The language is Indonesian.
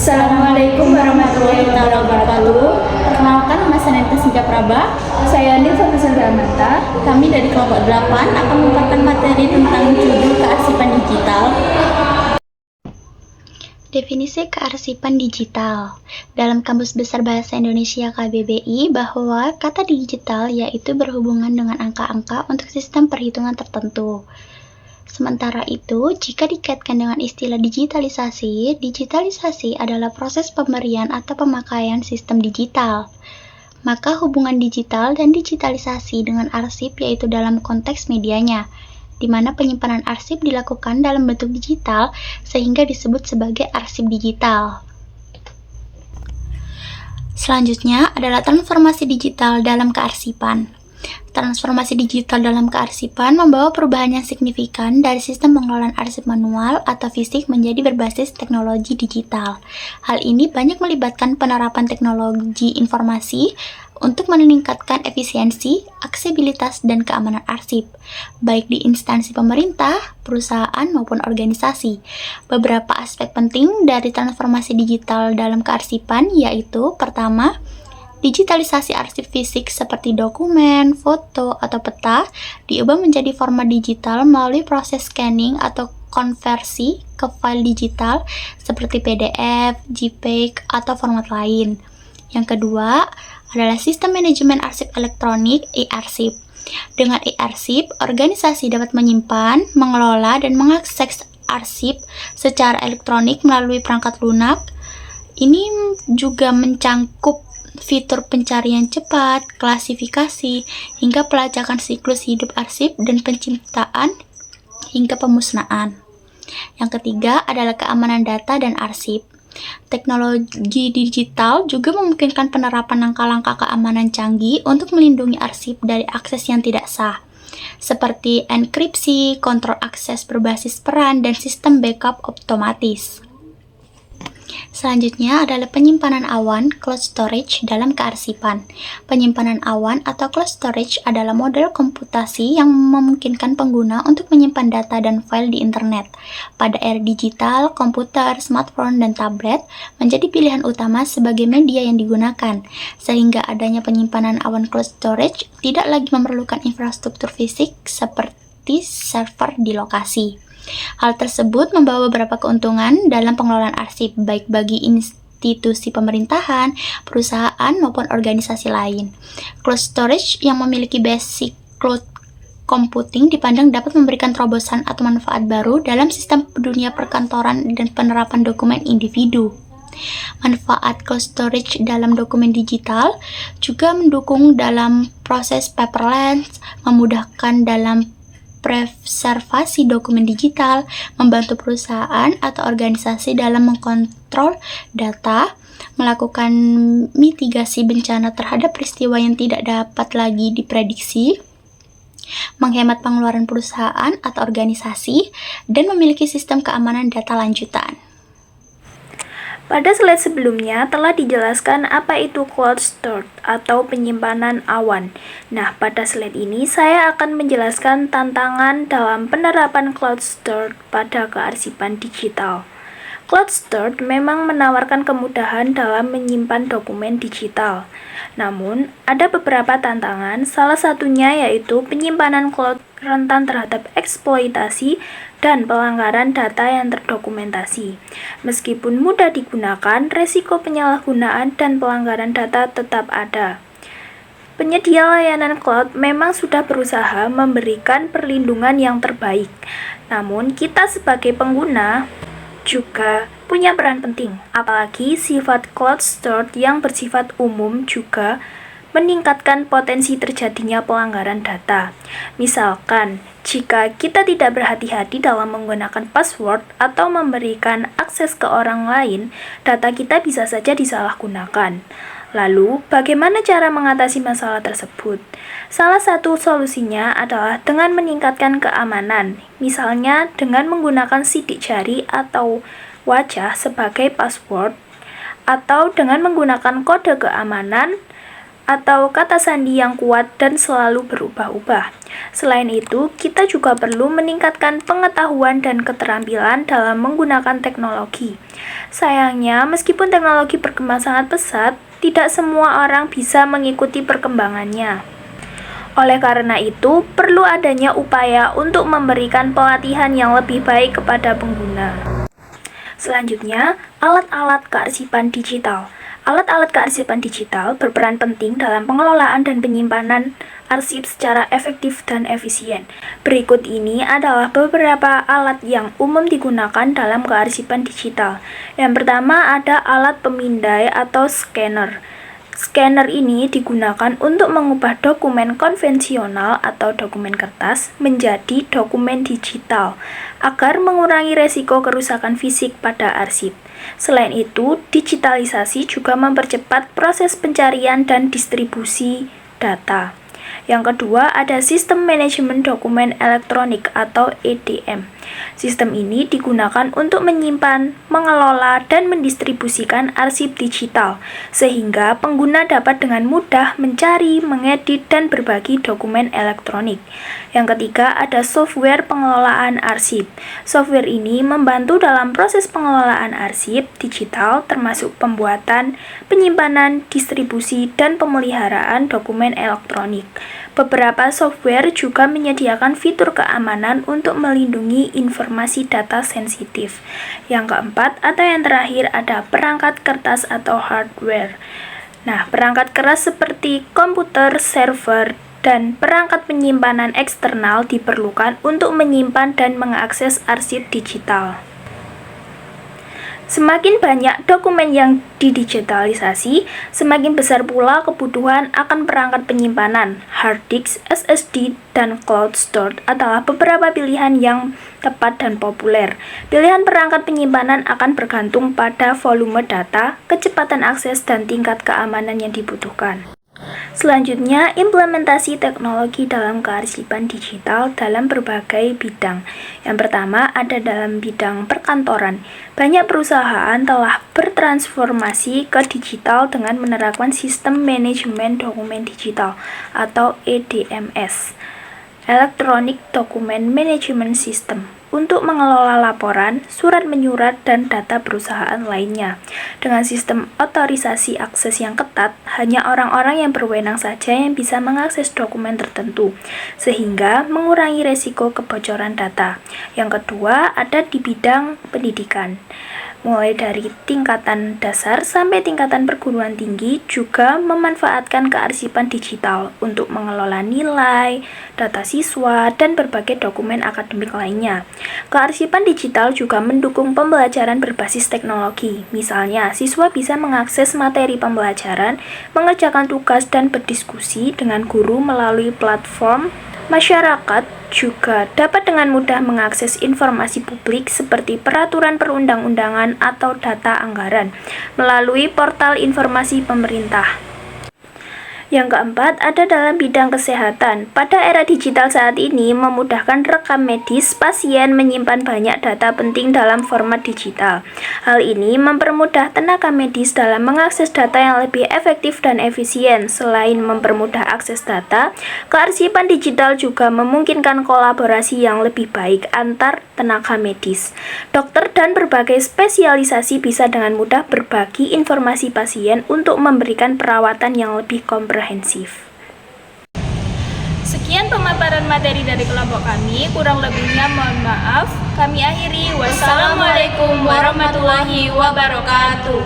Assalamualaikum warahmatullahi wabarakatuh. Perkenalkan, nama saya Nita Sinja Praba. Saya Nilva Nusantara. Kami dari kelompok 8 akan memaparkan materi tentang judul kearsipan digital. Definisi kearsipan digital dalam Kamus Besar Bahasa Indonesia KBBI bahwa kata digital yaitu berhubungan dengan angka-angka untuk sistem perhitungan tertentu. Sementara itu, jika dikaitkan dengan istilah digitalisasi, digitalisasi adalah proses pemberian atau pemakaian sistem digital. Maka hubungan digital dan digitalisasi dengan arsip yaitu dalam konteks medianya, di mana penyimpanan arsip dilakukan dalam bentuk digital sehingga disebut sebagai arsip digital. Selanjutnya adalah transformasi digital dalam kearsipan. Transformasi digital dalam kearsipan membawa perubahan yang signifikan dari sistem pengelolaan arsip manual atau fisik menjadi berbasis teknologi digital. Hal ini banyak melibatkan penerapan teknologi informasi untuk meningkatkan efisiensi, aksesibilitas, dan keamanan arsip, baik di instansi pemerintah, perusahaan, maupun organisasi. Beberapa aspek penting dari transformasi digital dalam kearsipan yaitu, pertama, digitalisasi arsip fisik seperti dokumen, foto, atau peta diubah menjadi format digital melalui proses scanning atau konversi ke file digital seperti PDF, JPEG, atau format lain. Yang kedua adalah sistem manajemen arsip elektronik e-arsip. Dengan e-arsip, organisasi dapat menyimpan, mengelola, dan mengakses arsip secara elektronik melalui perangkat lunak. Ini juga mencangkup fitur pencarian cepat, klasifikasi, hingga pelacakan siklus hidup arsip dan penciptaan hingga pemusnahan. Yang ketiga adalah keamanan data dan arsip. Teknologi digital juga memungkinkan penerapan langkah-langkah keamanan canggih untuk melindungi arsip dari akses yang tidak sah, seperti enkripsi, kontrol akses berbasis peran, dan sistem backup otomatis. Selanjutnya adalah penyimpanan awan cloud storage dalam kearsipan. Penyimpanan awan atau cloud storage adalah model komputasi yang memungkinkan pengguna untuk menyimpan data dan file di internet. Pada era digital, komputer, smartphone, dan tablet menjadi pilihan utama sebagai media yang digunakan, sehingga adanya penyimpanan awan cloud storage tidak lagi memerlukan infrastruktur fisik seperti server di lokasi. Hal tersebut membawa beberapa keuntungan dalam pengelolaan arsip, baik bagi institusi pemerintahan, perusahaan, maupun organisasi lain. Cloud storage yang memiliki basic cloud computing dipandang dapat memberikan terobosan atau manfaat baru dalam sistem dunia perkantoran dan penerapan dokumen individu. Manfaat cloud storage dalam dokumen digital juga mendukung dalam proses paperless, memudahkan dalam preservasi dokumen digital, membantu perusahaan atau organisasi dalam mengkontrol data, melakukan mitigasi bencana terhadap peristiwa yang tidak dapat lagi diprediksi, menghemat pengeluaran perusahaan atau organisasi, dan memiliki sistem keamanan data lanjutan. Pada slide sebelumnya telah dijelaskan apa itu cloud storage atau penyimpanan awan. Nah, pada slide ini saya akan menjelaskan tantangan dalam penerapan cloud storage pada kearsipan digital. Cloud storage memang menawarkan kemudahan dalam menyimpan dokumen digital. Namun, ada beberapa tantangan, salah satunya yaitu penyimpanan cloud rentan terhadap eksploitasi dan pelanggaran data yang terdokumentasi. Meskipun mudah digunakan, resiko penyalahgunaan dan pelanggaran data tetap ada. Penyedia layanan cloud memang sudah berusaha memberikan perlindungan yang terbaik. Namun, kita sebagai pengguna juga punya peran penting, apalagi sifat cloud storage yang bersifat umum juga meningkatkan potensi terjadinya pelanggaran data. Misalkan, jika kita tidak berhati-hati dalam menggunakan password atau memberikan akses ke orang lain, data kita bisa saja disalahgunakan. Lalu, bagaimana cara mengatasi masalah tersebut? Salah satu solusinya adalah dengan meningkatkan keamanan, misalnya dengan menggunakan sidik jari atau wajah sebagai password, atau dengan menggunakan kode keamanan atau kata sandi yang kuat dan selalu berubah-ubah. Selain itu, kita juga perlu meningkatkan pengetahuan dan keterampilan dalam menggunakan teknologi. Sayangnya, meskipun teknologi berkembang sangat pesat, tidak semua orang bisa mengikuti perkembangannya. Oleh karena itu, perlu adanya upaya untuk memberikan pelatihan yang lebih baik kepada pengguna. Selanjutnya, alat-alat kearsipan digital. Alat-alat kearsipan digital berperan penting dalam pengelolaan dan penyimpanan arsip secara efektif dan efisien. Berikut ini adalah beberapa alat yang umum digunakan dalam kearsipan digital. Yang pertama ada alat pemindai atau scanner. Scanner ini digunakan untuk mengubah dokumen konvensional atau dokumen kertas menjadi dokumen digital agar mengurangi resiko kerusakan fisik pada arsip. Selain itu, digitalisasi juga mempercepat proses pencarian dan distribusi data. Yang kedua, ada sistem manajemen dokumen elektronik atau EDM. Sistem ini digunakan untuk menyimpan, mengelola, dan mendistribusikan arsip digital, sehingga pengguna dapat dengan mudah mencari, mengedit, dan berbagi dokumen elektronik. Yang ketiga, ada software pengelolaan arsip. Software ini membantu dalam proses pengelolaan arsip digital, termasuk pembuatan, penyimpanan, distribusi, dan pemeliharaan dokumen elektronik. Beberapa software juga menyediakan fitur keamanan untuk melindungi informasi data sensitif. Yang keempat atau yang terakhir ada perangkat kertas atau hardware. Nah, perangkat keras seperti komputer, server, dan perangkat penyimpanan eksternal diperlukan untuk menyimpan dan mengakses arsip digital. Semakin banyak dokumen yang didigitalisasi, semakin besar pula kebutuhan akan perangkat penyimpanan. Hard disk, SSD, dan cloud storage adalah beberapa pilihan yang tepat dan populer. Pilihan perangkat penyimpanan akan bergantung pada volume data, kecepatan akses, dan tingkat keamanan yang dibutuhkan. Selanjutnya, implementasi teknologi dalam kearsipan digital dalam berbagai bidang. Yang pertama ada dalam bidang perkantoran. Banyak perusahaan telah bertransformasi ke digital dengan menerapkan sistem manajemen dokumen digital atau EDMS, Electronic Document Management System, untuk mengelola laporan, surat menyurat, dan data perusahaan lainnya. Dengan sistem otorisasi akses yang ketat, hanya orang-orang yang berwenang saja yang bisa mengakses dokumen tertentu, sehingga mengurangi resiko kebocoran data. Yang kedua, ada di bidang pendidikan. Mulai dari tingkatan dasar sampai tingkatan perguruan tinggi juga memanfaatkan kearsipan digital untuk mengelola nilai, data siswa, dan berbagai dokumen akademik lainnya. Kearsipan digital juga mendukung pembelajaran berbasis teknologi. Misalnya, siswa bisa mengakses materi pembelajaran, mengerjakan tugas, dan berdiskusi dengan guru melalui platform. Masyarakat juga dapat dengan mudah mengakses informasi publik seperti peraturan perundang-undangan atau data anggaran melalui portal informasi pemerintah. Yang keempat, ada dalam bidang kesehatan. Pada era digital saat ini, memudahkan rekam medis pasien menyimpan banyak data penting dalam format digital. Hal ini mempermudah tenaga medis dalam mengakses data yang lebih efektif dan efisien. Selain mempermudah akses data, kearsipan digital juga memungkinkan kolaborasi yang lebih baik antar tenaga medis. Dokter dan berbagai spesialisasi bisa dengan mudah berbagi informasi pasien untuk memberikan perawatan yang lebih komprehensif. Sekian pemaparan materi dari kelompok kami, kurang lebihnya mohon maaf. Kami akhiri. Wassalamualaikum warahmatullahi wabarakatuh.